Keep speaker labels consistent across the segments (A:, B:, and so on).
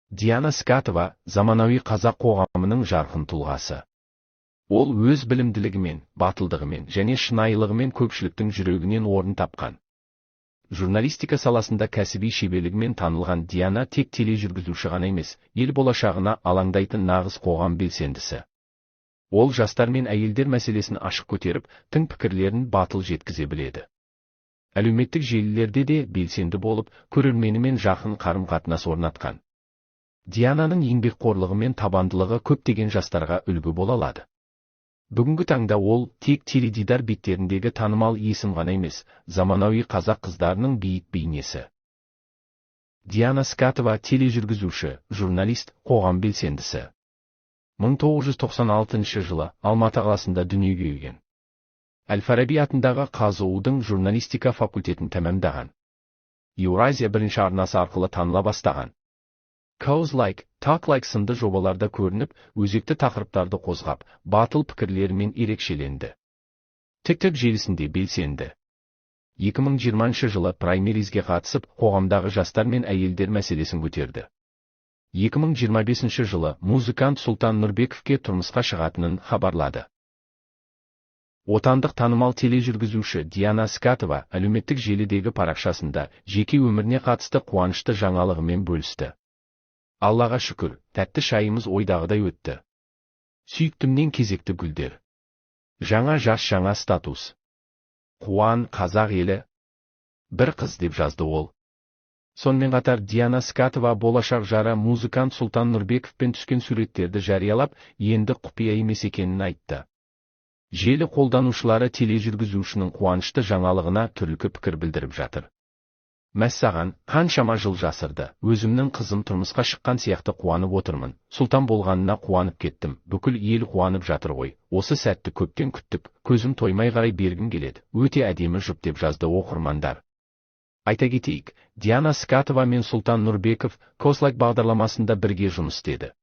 A: Диана Скатова, заманауи қазақ қоғамының жарқын тұлғасы. Ол өз білімділігімен, батылдығымен және шынайылығымен көпшіліктің жүрегінен орын тапқан. Журналистика саласында кәсіби шеберлігімен танылған Диана тек тележүргізуші ғана емес, ел болашағына алаңдайтын нағыз қоғам белсендісі. Ол жастар мен әйелдер мәселесін ашық көтеріп, тың пікірлерін батыл жеткізе біледі. Әлеуметтік желілерде де белсенді болып, көрерменімен жақын қарым-қатынас орнатқан. Диананың еңбекқорлығы мен табандылығы көптеген жастарға үлгі бола алады. Бүгінгі таңда ол тек теледидар беттеріндегі танымал есім ғана емес, заманауи қазақ қыздарының биік бейнесі. Диана Скатова тележүргізуші, журналист, қоғам белсендісі. 1996 жылы Алматы қаласында дүниеге келген. Әл-Фараби атындағы КЗУ-дың журналистика факультетін тәмамдаған. Еуразия бірінші арнасы арқылы таныла бастаған. Cause Like, Talk Like сынды жобаларда көрініп, өзекті тақырыптарды қозғап, батыл пікірлерімен ерекшеленді. TikTok желісінде белсенді. 2020 жылы праймеризге қатысып, қоғамдағы жастар мен әйелдер мәселесін көтерді. 2025 жылы музыкант Сұлтан Нұрбековке тұрмысқа шығатынын хабарлады. Отандық танымал тележүргізуші Диана Скатова әлеуметтік желідегі парақшасында жеке өміріне қатысты қуанышты жаңалығымен бөлісті. Аллаға шүкір, тәтті шайымыз ойдағыдай өтті. Сүйіктімнен кезекті гүлдер. Жаңа жас, жаңа статус. Қуан, қазақ елі. Бір қыз деп жазды ол. Сонымен қатар Диана Скатова болашақ жары музыкант Сұлтан Нұрбековпен түскен суреттерді жариялап, енді құпия емес екенін айтты. Желі қолданушылары тележүргізушінің қуанышты жаңалығына түрлі пікір білдіріп жатыр. Мәссаған, қаншама жыл жасырды, өзімнің қызым тұрмысқа шыққан сияқты қуанып отырмын, сұлтан болғанына қуанып кеттім, бүкіл ел қуанып жатыр ғой, осы сәтті көптен күттік, көзім тоймай қарай бергім келеді, өте әдемі жұп деп жазды оқырмандар. Айта кетейік, Диана Скатова мен Сұлтан Нұрбеков Cause Like бағдарламасында бірге жұмыс істеді.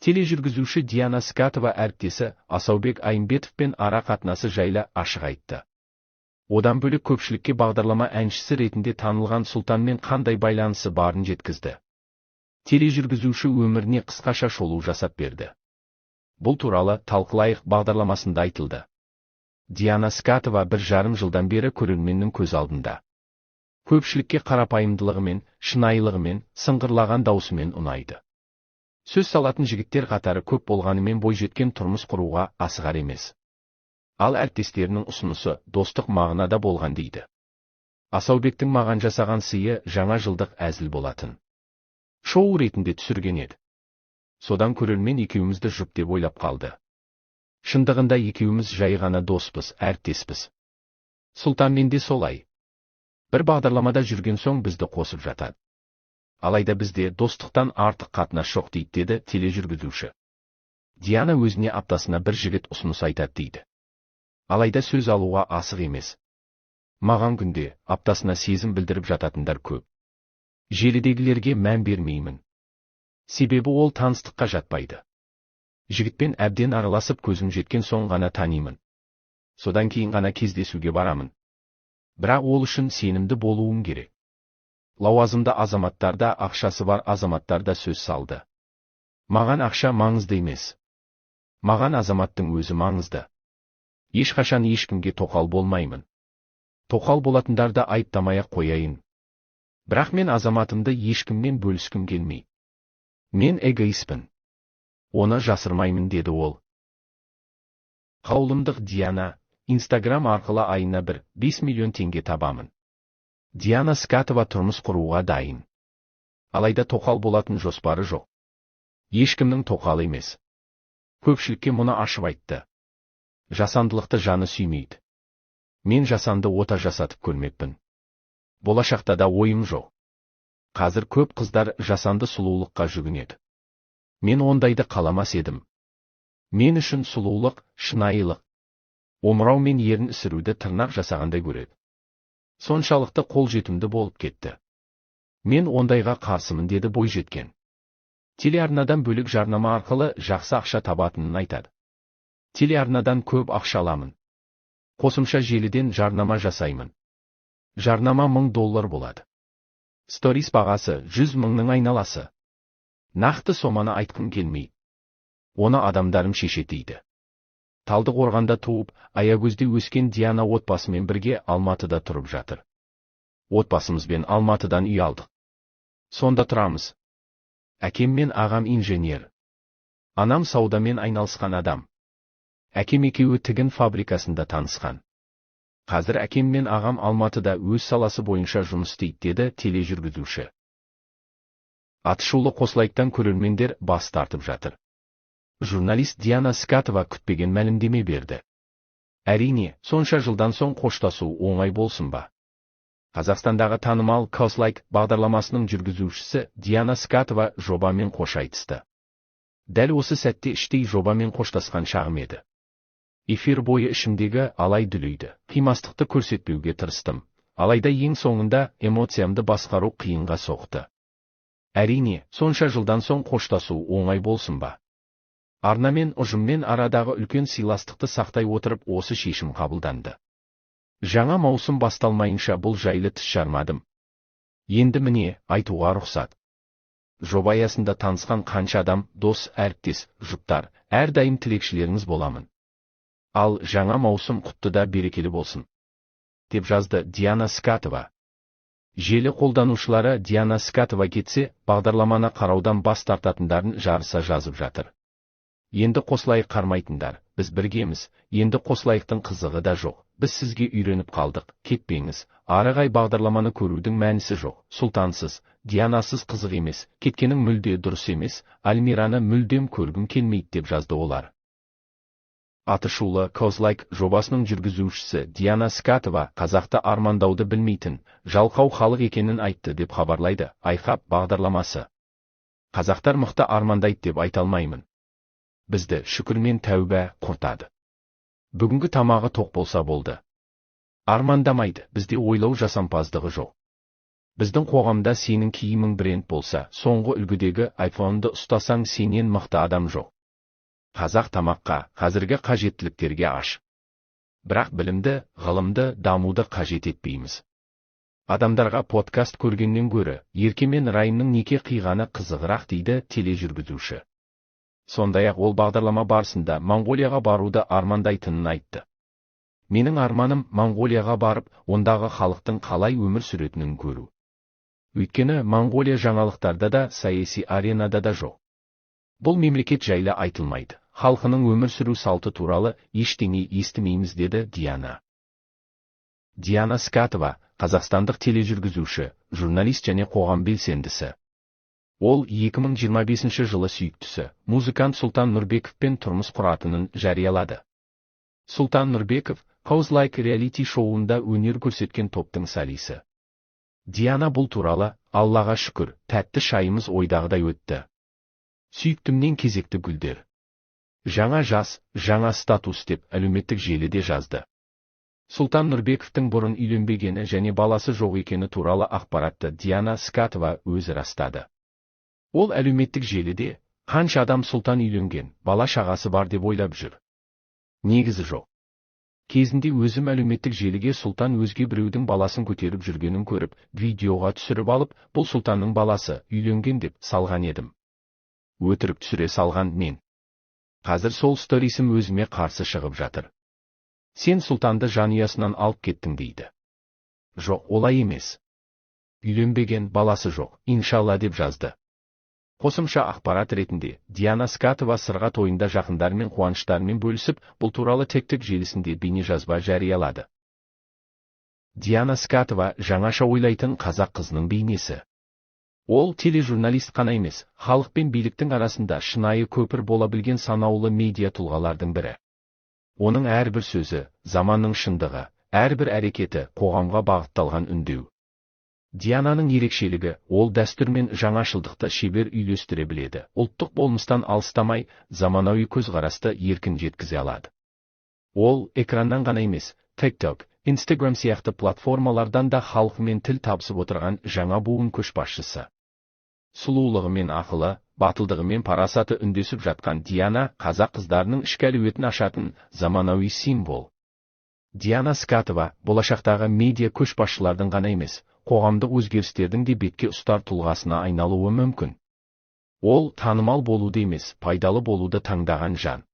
A: Тележүргізуші Диана Скатова әріптесі Асаубек Айымбетовпен ара қатынасы жайлы ашық айтты. Одан бөлек көпшілікке бағдарлама әншісі ретінде танылған Сұлтанмен қандай байланысы барын жеткізді. Тележүргізуші өміріне қысқаша шолу жасап берді. Бұл туралы талқылайық бағдарламасында айтылды. Диана Скатова 1,5 жылдан бері көрерменнің көз алдында. Көпшілікке қарапайымдылығымен, шынайылығымен, сыңғырлаған даусымен ұнайды. Сөз салатын жігіттер қатары көп болғанымен бойжеткен тұрмыс құруға асығар емес. Ал әріптестерінің ұсынысы достық мағынада болған дейді. Асаубектің маған жасаған сыйы жаңа жылдық әзіл болатын. Шоу ретінде түсірген еді. Содан көрермен екеумізді жұп деп ойлап қалды. Шындығында екеуміз жай ғана доспыз, әріптеспіз. Сұлтанмен де солай. Бір бағдарламада жүрген соң бізді қосып жатады. Алайда бізде достықтан артық қатынас жоқ дейді тележүргізуші. Диана өзіне аптасына бір жігіт ұсыныс айтады дейді. Алайда сөз алуға асық емес. Маған күнде, аптасына сезім білдіріп жататындар көп. Желідегілерге мән бермеймін. Себебі ол таныстыққа жатпайды. Жігітпен әбден араласып көзім жеткен соң ғана танимын. Содан кейін ғана кездесуге барамын. Бірақ ол үшін сенімді болуым керек. Лауазымды азаматтарда, ақшасы бар азаматтарда сөз салды. Маған ақша маңызды емес. Маған азаматтың өзі маңызды. Ешқашан ешкімге тоқал болмаймын. Тоқал болатындарды айыптамай-ақ қояйын. Бірақ мен азаматымды ешкіммен бөліскім келмей. Мен эгоистпін. Оны жасырмаймын деді ол. Қаулымдық Диана, Инстаграм арқылы айына 5 миллион теңге табамын. Диана Скатова тұрмыс құруға дайын. Алайда тоқал болатын жоспары жоқ. Ешкімнің тоқал емес. Көпшілікке мұны ашып айтты. Жасандылықты жаны сүймейді. Мен жасанды ота жасатып көрмекпін. Болашақта да ойым жоқ. Қазір көп қыздар жасанды сұлулыққа жүгінеді. Мен ондайды қаламас едім. Мен үшін сұлулық, шынайылық. Омырау мен ерін ісіруді тырнақ жасағандай көреді. Соншалықты қолжетімді болып кетті. Мен ондайға қарсымын деді бойжеткен. Телеарнадан бөлек жарнама арқылы жақсы ақша табатынын айтады. Телеарнадан көп ақша аламын. Қосымша желіден жарнама жасаймын. Жарнама $1000 болады. Сторис бағасы 100 000-ның айналасы. Нақты соманы айтқым келмейді. Оны адамдарым шешеді дейді. Талдықорғанда туып, Аягөзде өскен Диана отбасымен бірге Алматыда тұрып жатыр. Отбасымызбен Алматыдан үй алдық. Сонда тұрамыз. Әкем мен ағам инженер. Анам саудамен айналысқан адам. Әкем екеуі тігін фабрикасында танысқан. Қазір әкем мен ағам Алматыда өз саласы бойынша жұмыс істейді, деді тележүргізуші. Атышулы қосылайықтан көрермендер бас тартып жатыр. Журналист Диана Скатова күтпеген мәлімдеме берді. Әрине, сонша жылдан соң қоштасу оңай болсын ба? Қазақстандағы танымал Козлайк бағдарламасының жүргізушісі Диана Скатова жобамен қош айтысты. Дәл осы сәтте іштей жобамен қоштасқан шағым еді. Эфир бойы ішімдегі алай-дүлейді, қимастықты көрсетпеуге тырыстым, алайда ең соңында эмоциямды басқару қиынға соқты. Әрине, сонша жылдан соң қоштасу оңай болсын ба? Арна мен ұжыммен арадағы үлкен сыйластықты сақтай отырып осы шешім қабылданды. Жаңа маусым басталмайынша бұл жайлы тіс жармадым. Енді міне, айтуға рұқсат. Жоба аясында танысқан қанша адам, дос, әріптес, жұптар, әрдайым тілекшілеріңіз боламын. Ал жаңа маусым құтты да берекелі болсын, деп жазды Диана Скатова. Желі қолданушылары Диана Скатова кетсе, бағдарламаны қараудан бас тартатындарын жарыса жазып жатыр. Енді қосылайық қармайтындар, біз біргеміз, енді қосылайықтың қызығы да жоқ, біз сізге үйреніп қалдық, кетпеңіз, арығай бағдарламаны көрудің мәнісі жоқ, сұлтансыз, Дианасыз қызық емес, кеткенің мүлде дұрыс емес, Альмираны мүлдем көргім келмейді, деп жазды олар. Атышулы Козлайк жобасының жүргізушісі Диана Скатова қазақты армандауды білмейтін, жалқау халық екенін айтты, деп хабарлайды Айқап бағдарламасы. Қазақтар мықты армандайды деп айта алмаймын. Бізді шүкірмен тәуба құртады. Бүгінгі тамағы тоқ болса болды. Армандамайды, бізде ойлау жасампаздығы жоқ. Біздің қоғамда сенің киімің бренд болса, соңғы үлгідегі айфонды ұстасаң сенен мықты адам жоқ. Қазақ тамаққа, қазіргі қажеттіліктерге аш. Бірақ білімді, ғылымды, дамуды қажет етпейміз. Адамдарға подкаст көргеннен гөрі, Ерке мен Райымның неке қиғаны қызығырақ, дейді тележүргізуші. Сондай-ақ ол бағдарлама барысында Моңғолияға баруды армандайтынын айтты. Менің арманым Моңғолияға барып, ондағы халықтың қалай өмір сүретінін көру. Өйткені Моңғолия жаңалықтарда да, саяси аренада да жоқ. Бұл мемлекет жайлы айтылмайды, халқының өмір сүру салты туралы ештеңе естімейміз, деді Диана. Диана Скатова, қазақстандық тележүргізуші, журналист және қоғам белсендісі. Ол 2025 жылы сүйіктісі, музыкант Сұлтан Нұрбековпен тұрмыс құратынын жариялады. Сұлтан Нұрбеков, Козлайк реалити шоуында өнер көрсеткен топтың солисі. Диана бұл туралы, Аллаға шүкір, тәтті шайымыз ойдағыдай өтті. Сүйіктімнен кезекті гүлдер. Жаңа жас, жаңа статус, деп әлеуметтік желіде жазды. Сұлтан Нұрбековтің бұрын үйленбегені және баласы жоқ екені туралы ақпаратты Диана Скатова өзі растады. Ол әлеуметтік желіде, қанша адам Сұлтан үйленген, бала шағасы бар деп ойлап жүр. Негізі жоқ. Кезінде өзім әлеуметтік желіге Сұлтан өзге біреудің баласын көтеріп жүргенін көріп, видеоға түсіріп алып, бұл Сұлтанның баласы үйленген деп салған едім. Өтірік түсіре салған мен. Қазір сол сторисім өзіме қарсы шығып жатыр. Сен Сұлтанды жанұясынан алып кеттің, дейді. Жоқ, олай емес. Үйленбеген, баласы жоқ, иншалла, деп жазды. Қосымша ақпарат ретінде, Диана Скатова сырға тойында жақындармен қуаныштарымен бөлісіп, бұл туралы TikTok желісінде бейнежазба жариялады. Диана Скатова жаңаша ойлайтын қазақ қызының бейнесі. Ол тележурналист қана емес, халық пен биліктің арасында шынайы көпір бола білген санаулы медиа тұлғалардың бірі. Оның әрбір сөзі, заманның шындығы, әрбір әрекеті қоғамға бағытталған үндеу. Диананың ерекшелігі, ол дәстүр мен жаңашылдықты шебер үйлестіре біледі, ұлттық болмыстан алыстамай, заманауи көзқарасты еркін жеткізе алады. Ол экраннан ғана емес, TikTok, Instagram сияқты платформалардан да халқымен тіл табысып отырған жаңа буын көшбасшысы. Сұлулығымен ақылы, батылдығымен парасаты үндесіп жатқан Диана қазақ қыздарының ішкі әлеуетін ашатын заманауи символ. Диана Скатова болашақтағы медиа көшбасшылардың ғана емес, қоғамдық өзгерістердің де бетке ұстар тұлғасына айналуы мүмкін. Ол танымал болуды емес, пайдалы болуды таңдаған жан.